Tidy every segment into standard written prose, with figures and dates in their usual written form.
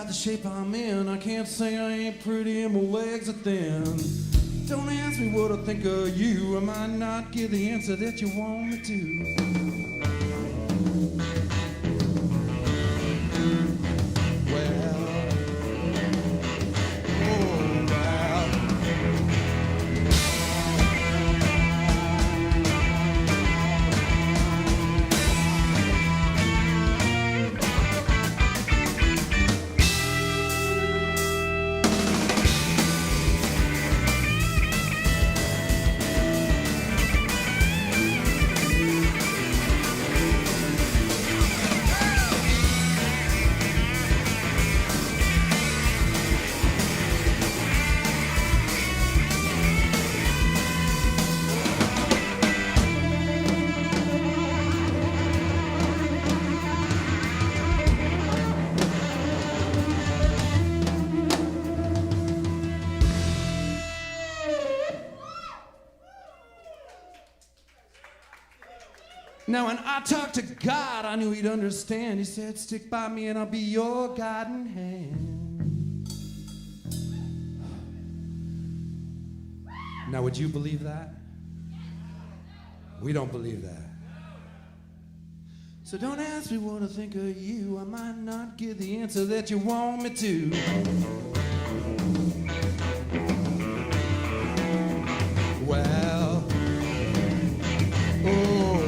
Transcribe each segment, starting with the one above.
about the shape I'm in. I can't say I ain't pretty and my legs are thin. Don't ask me what I think of you. I might not give the answer that you want me to. Now when I talked to God, I knew he'd understand. He said, stick by me and I'll be your guiding hand. Now would you believe that? We don't believe that. So don't ask me what I think of you. I might not give the answer that you want me to. Well, oh.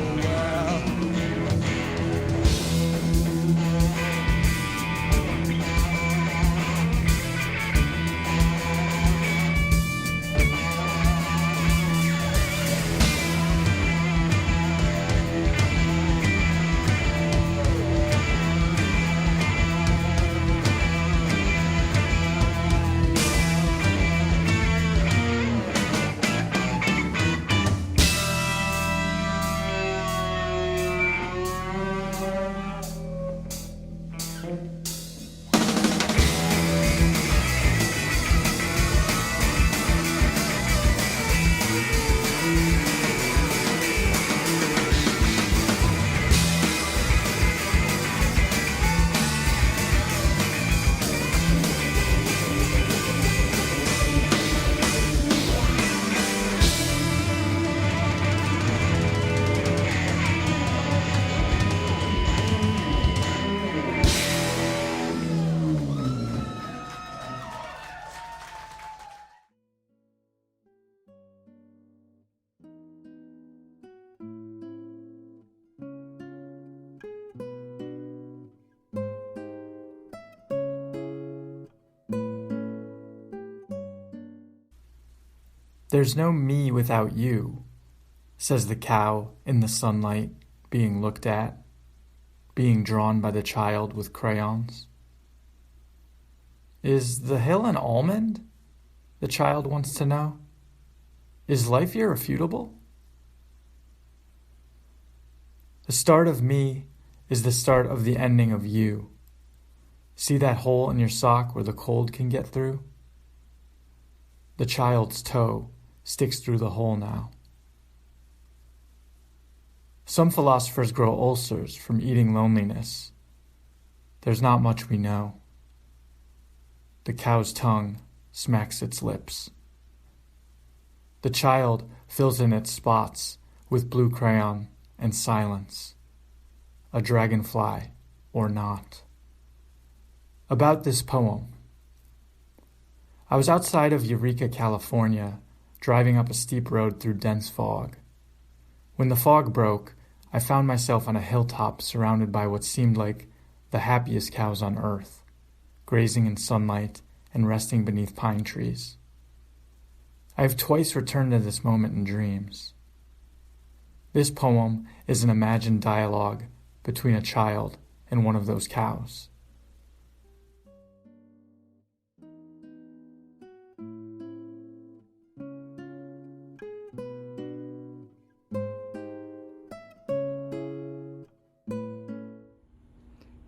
There's no me without you, says the cow in the sunlight, being looked at, being drawn by the child with crayons. Is the hill an almond? The child wants to know. Is life irrefutable? The start of me is the start of the ending of you. See that hole in your sock where the cold can get through? The child's toe sticks through the hole now. Some philosophers grow ulcers from eating loneliness. There's not much we know. The cow's tongue smacks its lips. The child fills in its spots with blue crayon and silence. A dragonfly or not. About this poem. I was outside of Eureka, California, driving up a steep road through dense fog. When the fog broke, I found myself on a hilltop surrounded by what seemed like the happiest cows on earth, grazing in sunlight and resting beneath pine trees. I have twice returned to this moment in dreams. This poem is an imagined dialogue between a child and one of those cows.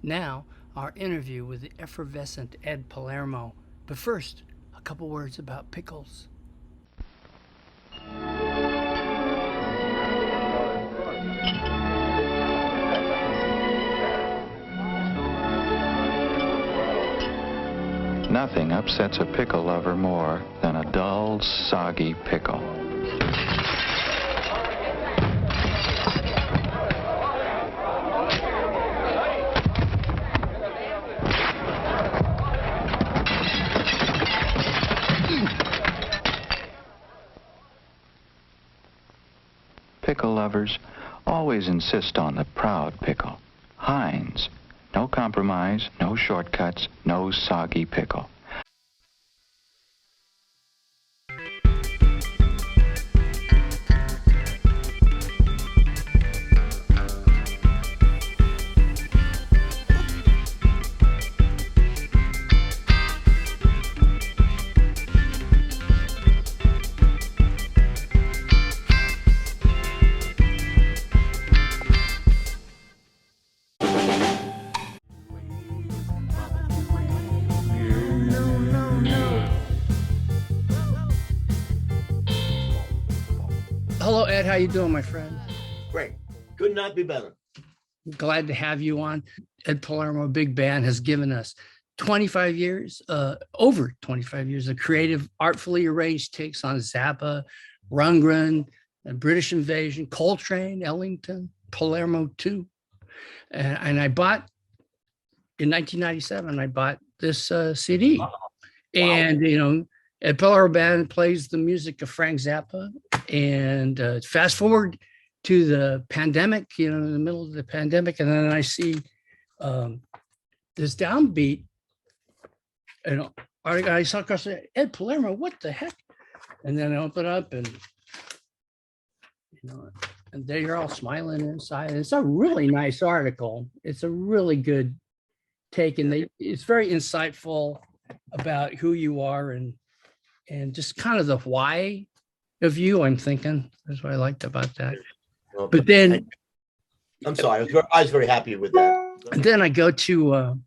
Now, our interview with the effervescent Ed Palermo. But first, a couple words about pickles. Nothing upsets a pickle lover more than a dull, soggy pickle. Pickle lovers always insist on the proud pickle. Heinz. No compromise, no shortcuts, no soggy pickle. Hello, Ed. How you doing, my friend? Great. Could not be better. Glad to have you on. Ed Palermo Big Band has given us 25 years, over 25 years of creative, artfully arranged takes on Zappa, Rundgren, British Invasion, Coltrane, Ellington, Palermo 2. And I bought, in 1997, I bought this CD. Wow. And, you know, Ed Palermo Band plays the music of Frank Zappa. And fast forward to the pandemic, you know, in the middle of the pandemic, and then I see this downbeat, and I saw across Ed Palermo, what the heck? And then I open up, and you know, and there you're all smiling inside. It's a really nice article. It's a really good take, and it's very insightful about who you are and just kind of the why of you, I'm thinking. That's what I liked about that. Well, but then I'm sorry, I was very happy with that. And then I go to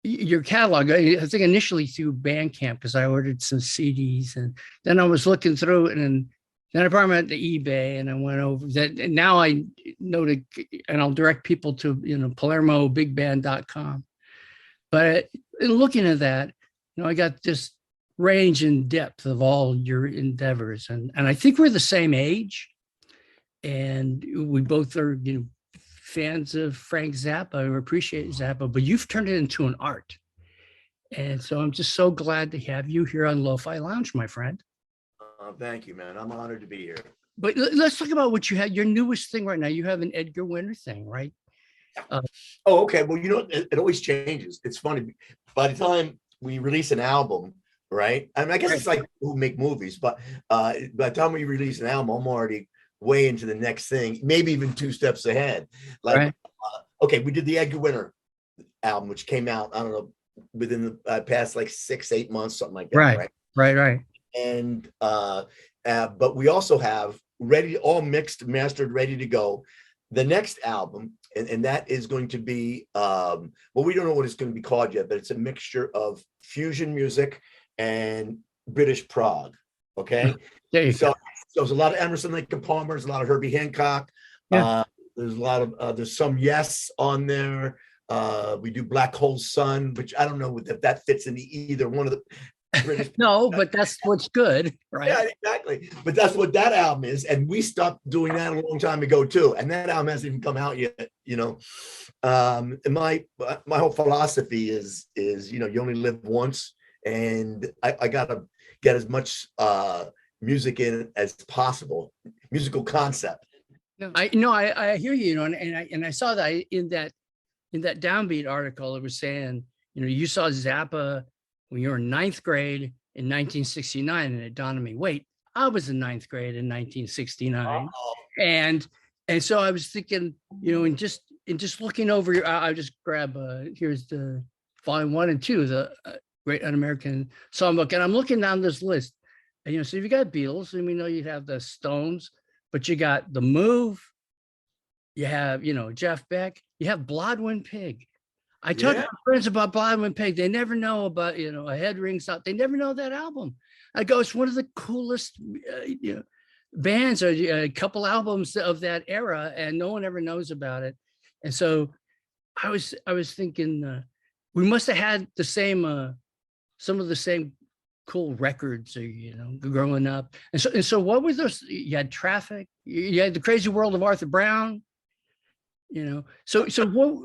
your catalog. I think initially through Bandcamp, because I ordered some CDs, and then I was looking through it, and then I brought them to eBay, and I went over that. And now I know to, and I'll direct people to, you know, PalermoBigBand.com. But in looking at that, you know, I got this range and depth of all your endeavors, and I think we're the same age, and we both are, you know, fans of Frank Zappa or appreciate Zappa, but you've turned it into an art, and so I'm just so glad to have you here on Lo-Fi Lounge, my friend. Thank you, man. I'm honored to be here. But let's talk about what you have. Your newest thing right now. You have an Edgar Winter thing, right? Oh, okay. Well, you know, it always changes. It's funny. By the time we release an album, right? I mean, I guess it's like who make movies, but by the time we release an album, I'm already way into the next thing, maybe even 2 steps ahead. Like, okay, we did the Edgar Winter album, which came out, I don't know, within the past like 6-8 months, something like that. Right. And but we also have all mixed, mastered, ready to go, the next album, and that is going to be well, we don't know what it's going to be called yet, but it's a mixture of fusion music and British prog. Okay. So there's a lot of Emerson, Lake and Palmer, there's a lot of Herbie Hancock. There's a lot of there's some Yes on there. We do Black Hole Sun, which I don't know if that fits into either one of the British. No, but that's what's good, right? Yeah, exactly. But that's what that album is, and we stopped doing that a long time ago too. And that album hasn't even come out yet, you know. And my whole philosophy is you know, you only live once, and I gotta get as much music in as possible, musical concept. I hear you, you know, and I saw that in that Downbeat article. It was saying, you know, you saw Zappa when you were in 9th grade in 1969, and it dawned on me, wait, I was in 9th grade in 1969. And so I was thinking, you know, and just looking over, I just grab, here's the volume 1 and 2, the Great Un-American Songbook. And I'm looking down this list, and, you know, so if you got Beatles, and we know you'd have the Stones, but you got The Move, you have, you know, Jeff Beck, you have Blodwyn Pig. I talk to my friends about Blodwyn Pig. They never know about, you know, A Head Rings Out. They never know that album. I go, it's one of the coolest you know, bands, or a couple albums of that era, and no one ever knows about it. And so I was thinking, we must have had the same, some of the same cool records, growing up. And so what were those? You had Traffic, you had The Crazy World of Arthur Brown, So what,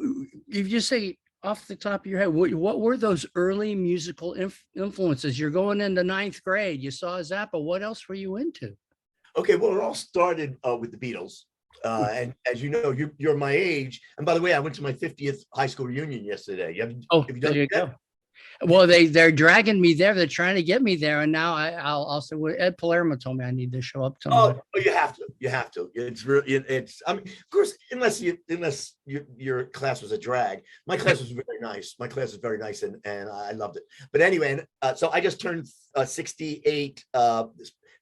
if you say off the top of your head, what were those early musical influences? You're going into ninth grade, you saw Zappa. What else were you into? Okay, well, it all started with the Beatles. And as you know, you're my age. And by the way, I went to my 50th high school reunion yesterday. Have you There done you that? go. Well, they're dragging me there. They're trying to get me there, and now I'll say, well, Ed Palermo told me I need to show up to. Oh, you have to. It's really, I mean, of course, unless your class was a drag. My class was very nice. And I loved it. But anyway, so I just turned 68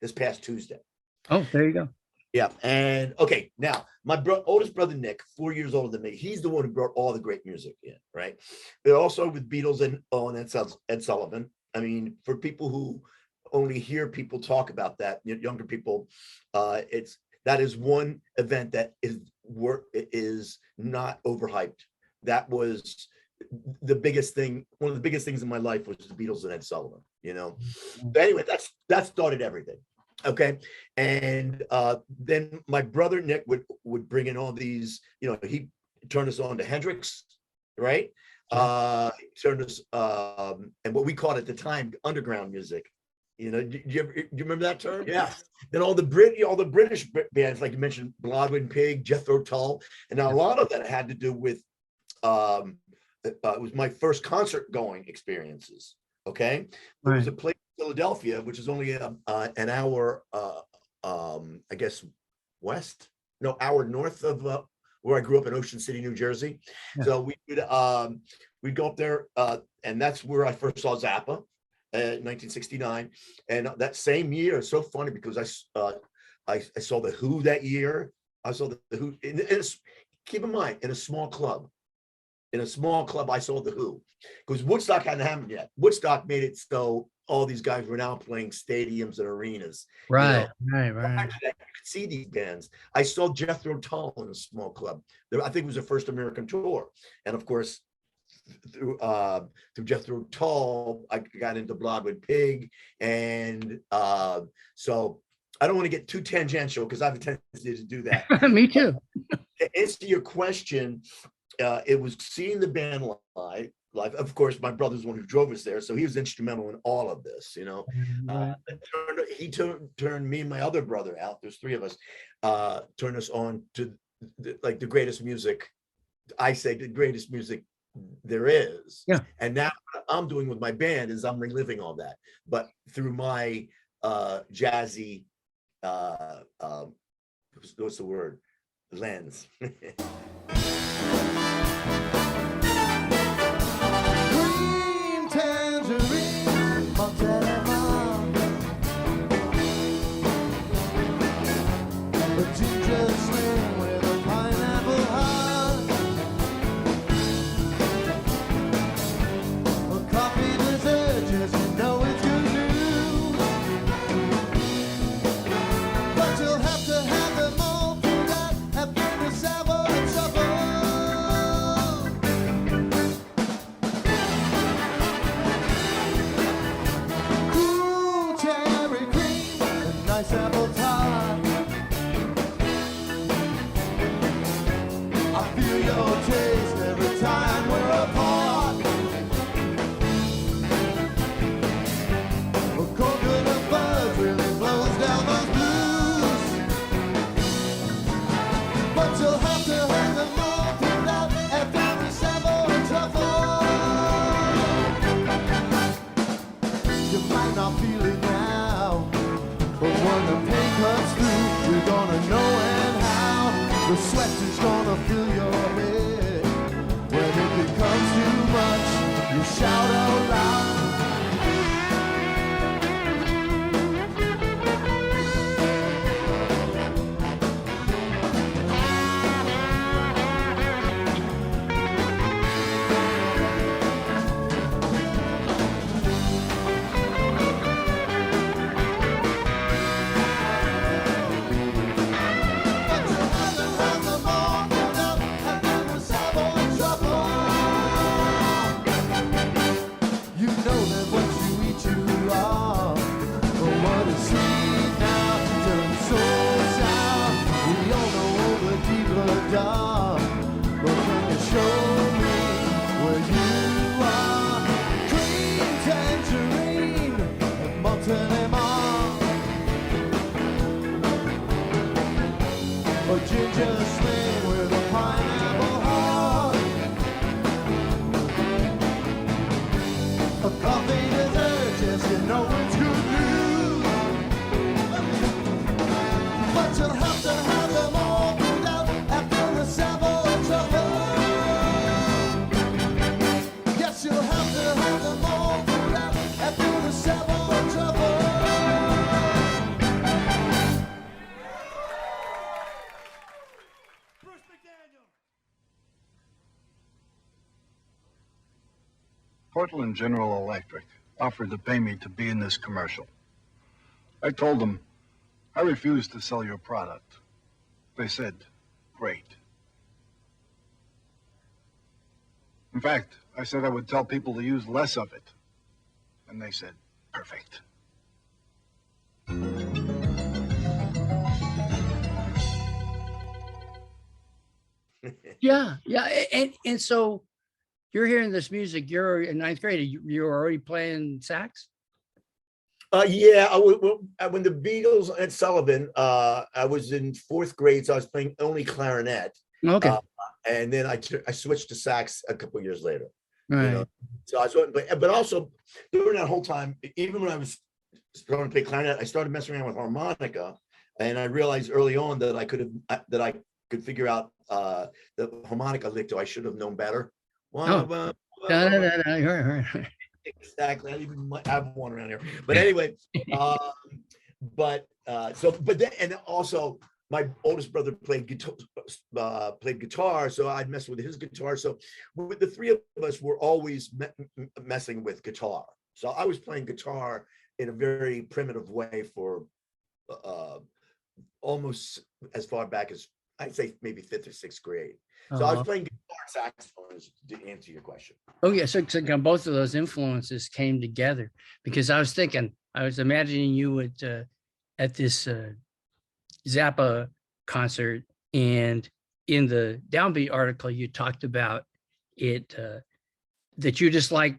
this past Tuesday. Oh, there you go. Yeah. And okay, now my oldest brother, Nick, 4 years older than me, he's the one who brought all the great music in, right? But also with Beatles and Ed Sullivan. I mean, for people who only hear people talk about that, younger people, that is one event that is not overhyped. That was the biggest thing. One of the biggest things in my life was the Beatles and Ed Sullivan, But anyway, that started everything. Okay. And then my brother Nick would bring in all these, he turned us on to Hendrix, right? Turned us and what we called at the time underground music. Do you remember that term? Yeah. Then all the British bands, like you mentioned, Blodwyn Pig, Jethro Tull, and now a lot of that had to do with it was my first concert going experiences. Okay. There was a place in Philadelphia, which is only an hour, I guess, hour north of where I grew up in Ocean City, New Jersey. Yeah. So we'd go up there, and that's where I first saw Zappa in 1969. And that same year, it's so funny because I saw the Who that year. I saw the Who. Keep in mind, in a small club. I saw the Who, because Woodstock hadn't happened yet. Woodstock made it so all these guys were now playing stadiums and arenas. Right. I could see these bands. I saw Jethro Tull in a small club. I think it was their first American tour. And of course, through Jethro Tull, I got into Blodwyn Pig. And so I don't want to get too tangential because I have a tendency to do that. Me too. To answer your question, it was seeing the band live. Of course, my brother's the one who drove us there, so he was instrumental in all of this. He turned me and my other brother out. There's three of us. Turned us on to the greatest music. I say the greatest music there is. Yeah. And now what I'm doing with my band is I'm reliving all that, but through my jazzy, what's the word? Lens. out anymore. A ginger sling with a pineapple heart. A coffee dessert, yes, you know it's good news. But you'll have to have them all pulled out after the seventh trouble. Yes, you'll have to have them all pulled out after the seventh trouble. Portland General Electric offered to pay me to be in this commercial. I told them I refused to sell your product. They said, great. In fact, I said I would tell people to use less of it. And they said, perfect. Yeah, yeah. And so you're hearing this music, you're in ninth grade, you're already playing sax? Yeah, when the Beatles and Sullivan, I was in fourth grade, so I was playing only clarinet. Okay. And then I switched to sax a couple of years later. Right. You know? So I was, but also during that whole time, even when I was starting to play clarinet, I started messing around with harmonica, and I realized early on that I could figure out the harmonica lick. So I should have known better. Exactly. I even might have one around here. But anyway, but then, and also my oldest brother played guitar, so I'd mess with his guitar. So the three of us were always messing with guitar. So I was playing guitar in a very primitive way for almost as far back as I'd say maybe fifth or sixth grade. So I was playing guitar and saxophone to answer your question. Oh yeah, so both of those influences came together, because I was imagining you at this Zappa concert, and in the Downbeat article you talked about it, that you just like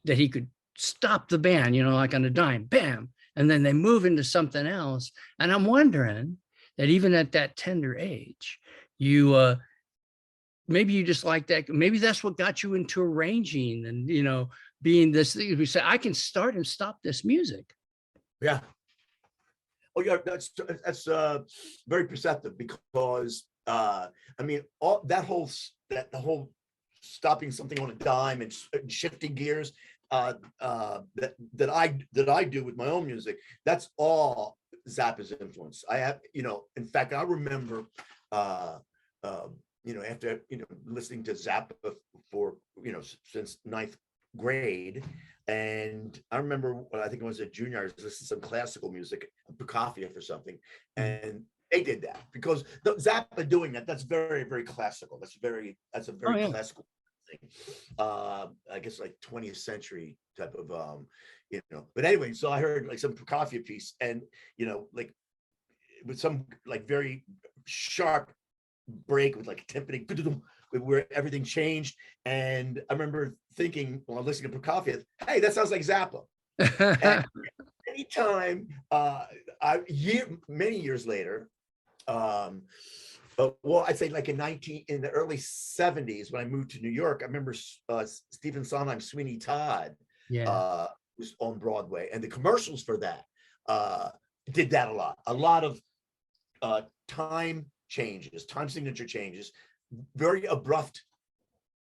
that he could stop the band, like on a dime, bam, and then they move into something else. And I'm wondering that even at that tender age, you maybe you just like that. Maybe that's what got you into arranging and, being this thing. We say, I can start and stop this music. Yeah. Oh yeah, that's very perceptive, because the whole stopping something on a dime and shifting gears that I do with my own music, that's all Zappa's influence. I have, in fact, I remember after listening to Zappa for since ninth grade, and I remember I think it was a junior, I was listening to some classical music, Prokofiev or something, and they did that because the Zappa doing that's very, very classical. That's a very classical thing. I guess like 20th century type of But anyway, so I heard like some Prokofiev piece, and like with some like very sharp break with like timpani where everything changed, and I remember thinking while listening to Prokofiev, hey, that sounds like Zappa. And anytime many years later, well, I'd say like in the early 70s when I moved to New York, I remember Stephen Sondheim's Sweeney Todd was on Broadway, and the commercials for that did that a lot of time signature changes, very abrupt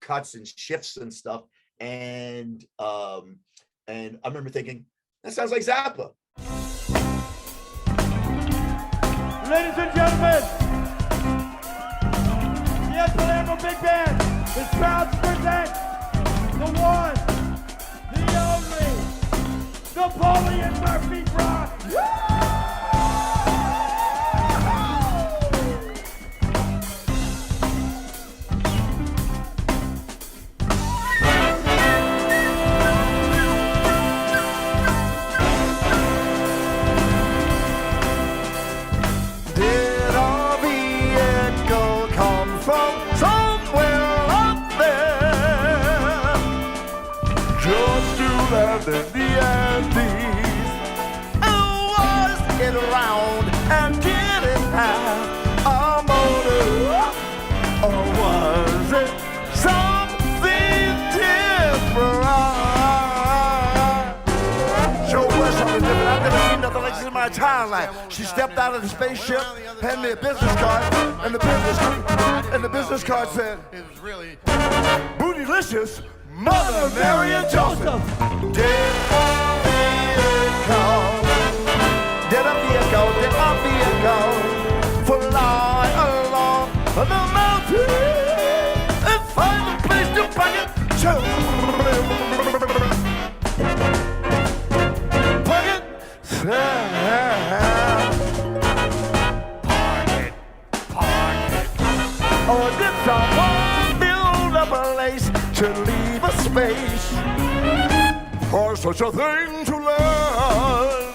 cuts and shifts and stuff, and I remember thinking, that sounds like Zappa. Ladies and gentlemen, the Ed Palermo Big Band is proud to present the one, the only, Napoleon Murphy Brock. In the Andes, my timeline. She stepped out of the spaceship, handed me a business card, and the business card said, Bootylicious, Mother Mary and Joseph. Dead up the echo, dead up the echo, fly along the mountain and find a place to pack it. Or did someone build up a place to leave a space for such a thing to land?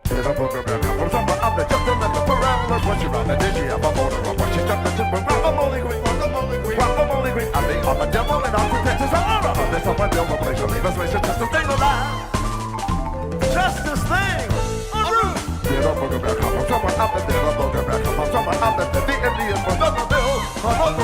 Did a booger bear come from somewhere out there just to let the parameters when she ran the did she have a motor or what she jumped the timber guacamole green guacamole green and the other devil in Austin, Texas all over this up until the place will leave us race just to stay alive just this thing Did a booger bear come from somewhere out there did a booger bear come from somewhere out there the Indians were done the bill